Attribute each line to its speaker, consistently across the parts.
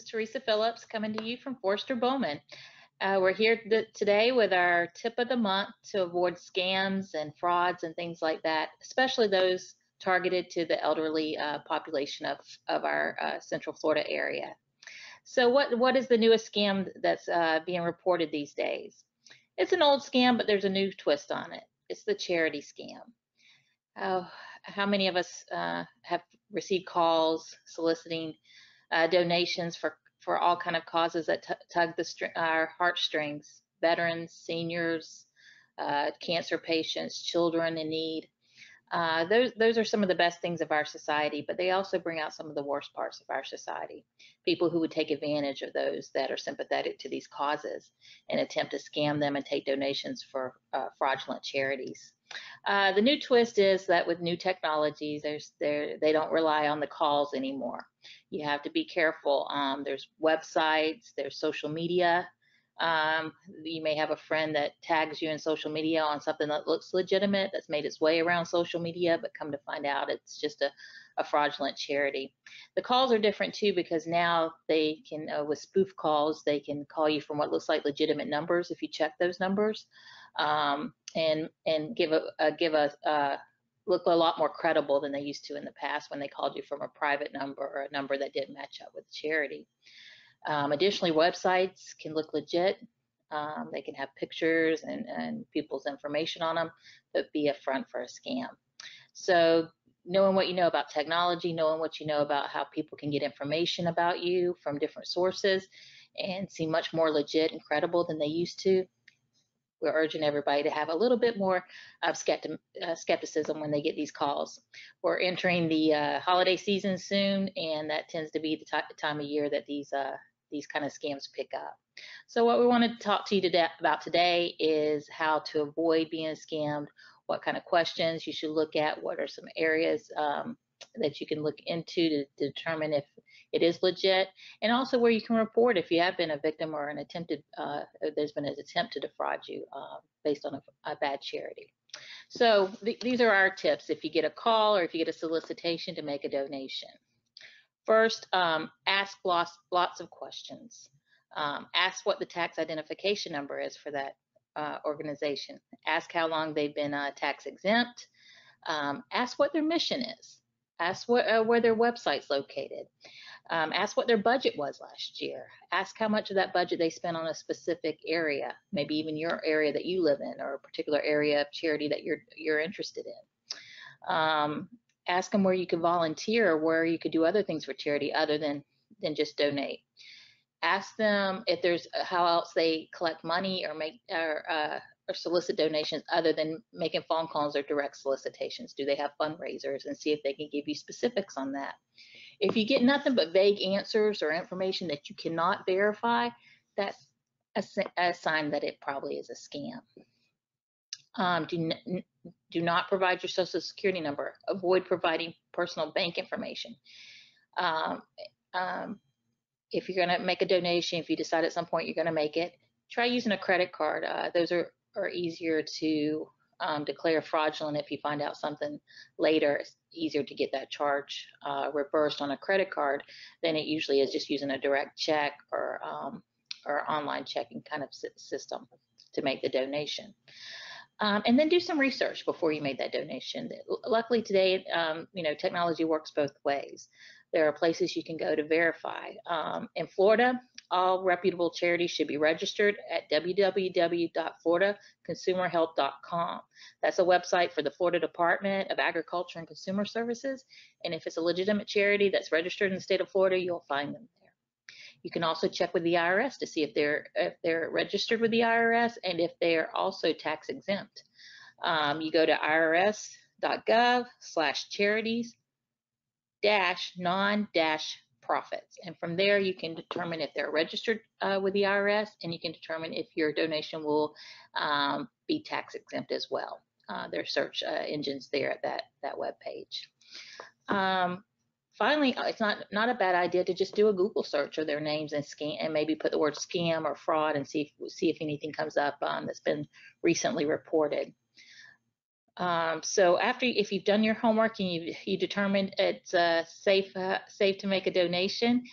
Speaker 1: Teresa Phillips coming to you from Forrester Bowman. We're here today with our tip of the month to avoid scams and frauds and things like that, especially those targeted to the elderly population of our Central Florida area. So what is the newest scam that's being reported these days? It's an old scam, but there's a new twist on it. It's the charity scam. How many of us have received calls soliciting donations for all kind of causes that tug our heartstrings? Veterans, seniors, cancer patients, children in need. Those are some of the best things of our society, but they also bring out some of the worst parts of our society. People who would take advantage of those that are sympathetic to these causes and attempt to scam them and take donations for fraudulent charities. The new twist is that with new technologies, they don't rely on the calls anymore. You have to be careful. There's websites, there's social media. You may have a friend that tags you in social media on something that looks legitimate, that's made its way around social media, but come to find out it's just a fraudulent charity. The calls are different too, because now they can, with spoof calls, they can call you from what looks like legitimate numbers if you check those numbers, and look a lot more credible than they used to in the past when they called you from a private number or a number that didn't match up with the charity. Additionally, websites can look legit. They can have pictures and people's information on them, but be a front for a scam. So knowing what you know about technology, knowing what you know about how people can get information about you from different sources and seem much more legit and credible than they used to, we're urging everybody to have a little bit more of skepticism when they get these calls. We're entering the holiday season soon, and that tends to be the time of year that these kind of scams pick up. So what we want to talk to you about today is how to avoid being scammed, what kind of questions you should look at, what are some areas that you can look into to determine if it is legit, and also where you can report if you have been a victim or there's been an attempt to defraud you based on a bad charity. So these are our tips if you get a call or if you get a solicitation to make a donation. First, ask lots of questions. Ask what the tax identification number is for that organization. Ask how long they've been tax exempt. Ask what their mission is. Ask where their website's located. Ask what their budget was last year. Ask how much of that budget they spent on a specific area, maybe even your area that you live in, or a particular area of charity that you're interested in. Ask them where you could volunteer, or where you could do other things for charity other than just donate. Ask them if there's how else they collect money or make or solicit donations other than making phone calls or direct solicitations. Do they have fundraisers, and see if they can give you specifics on that. If you get nothing but vague answers or information that you cannot verify, that's a sign that it probably is a scam. Do not provide your social security number. Avoid providing personal bank information. If you're going to make a donation, if you decide at some point you're going to make it, try using a credit card. Those are easier to declare fraudulent if you find out something later. It's easier to get that charge reversed on a credit card than it usually is just using a direct check or online checking kind of system to make the donation. And then do some research before you make that donation. Luckily today, technology works both ways. There are places you can go to verify. In Florida, all reputable charities should be registered at www.floridaconsumerhealth.com. That's a website for the Florida Department of Agriculture and Consumer Services. And if it's a legitimate charity that's registered in the state of Florida, you'll find them there. You can also check with the IRS to see if they're registered with the IRS and if they're also tax exempt. You go to irs.gov/charities-non-profits, and from there you can determine if they're registered with the IRS, and you can determine if your donation will be tax exempt as well. There are search engines there at that web page. Finally, it's not a bad idea to just do a Google search of their names and maybe put the word scam or fraud and see if anything comes up that's been recently reported. So if you've done your homework and you determined it's safe to make a donation,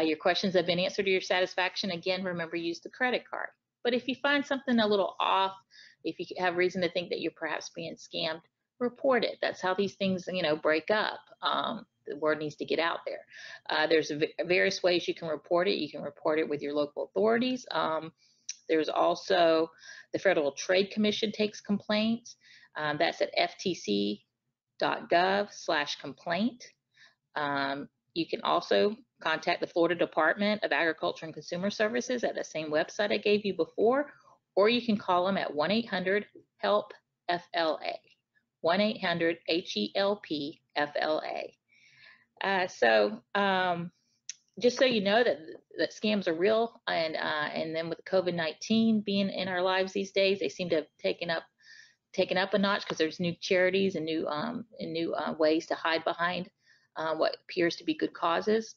Speaker 1: your questions have been answered to your satisfaction, again, remember, use the credit card. But if you find something a little off, if you have reason to think that you're perhaps being scammed, report it. That's how these things, break up. The word needs to get out there. There's various ways you can report it. You can report it with your local authorities. There's also the Federal Trade Commission takes complaints. That's at ftc.gov/complaint. You can also contact the Florida Department of Agriculture and Consumer Services at the same website I gave you before, or you can call them at 1-800-HELP-FLA, 1-800-HELP-FLA. Just so you know that scams are real, and then with COVID-19 being in our lives these days, they seem to have taken up a notch because there's new charities and new ways to hide behind what appears to be good causes.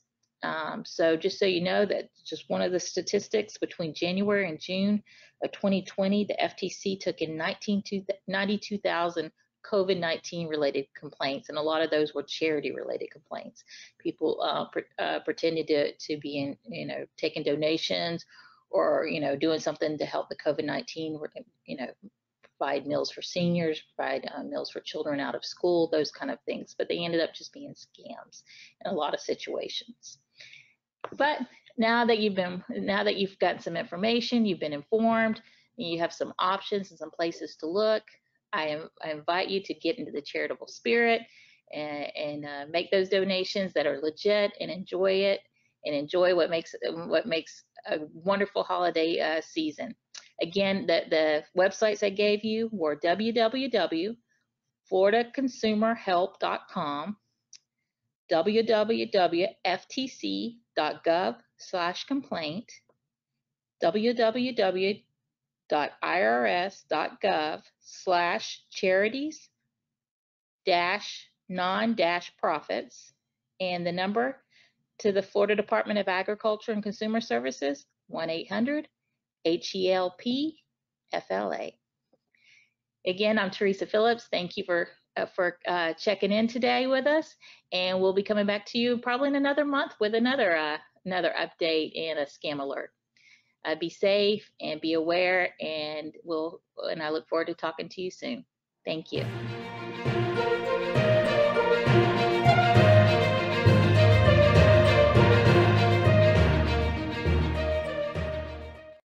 Speaker 1: So just so you know, that just one of the statistics, between January and June of 2020, the FTC took in 92,000 COVID-19 related complaints, and a lot of those were charity related complaints. People pretended to be taking donations, or doing something to help the COVID-19, provide meals for seniors, provide meals for children out of school, those kind of things. But they ended up just being scams in a lot of situations. But now that you've gotten some information, you've been informed, and you have some options and some places to look, I invite you to get into the charitable spirit and make those donations that are legit, and enjoy it, and enjoy what makes a wonderful holiday season. Again, the websites I gave you were www.floridaconsumerhelp.com, www.ftc.gov/complaint, www.irs.gov/charities-non-profits, and the number to the Florida Department of Agriculture and Consumer Services, 1-800-HELP-FLA. Again, I'm Teresa Phillips. Thank you for checking in today with us, and we'll be coming back to you probably in another month with another update and a scam alert. Be safe and be aware, and I look forward to talking to you soon. Thank you.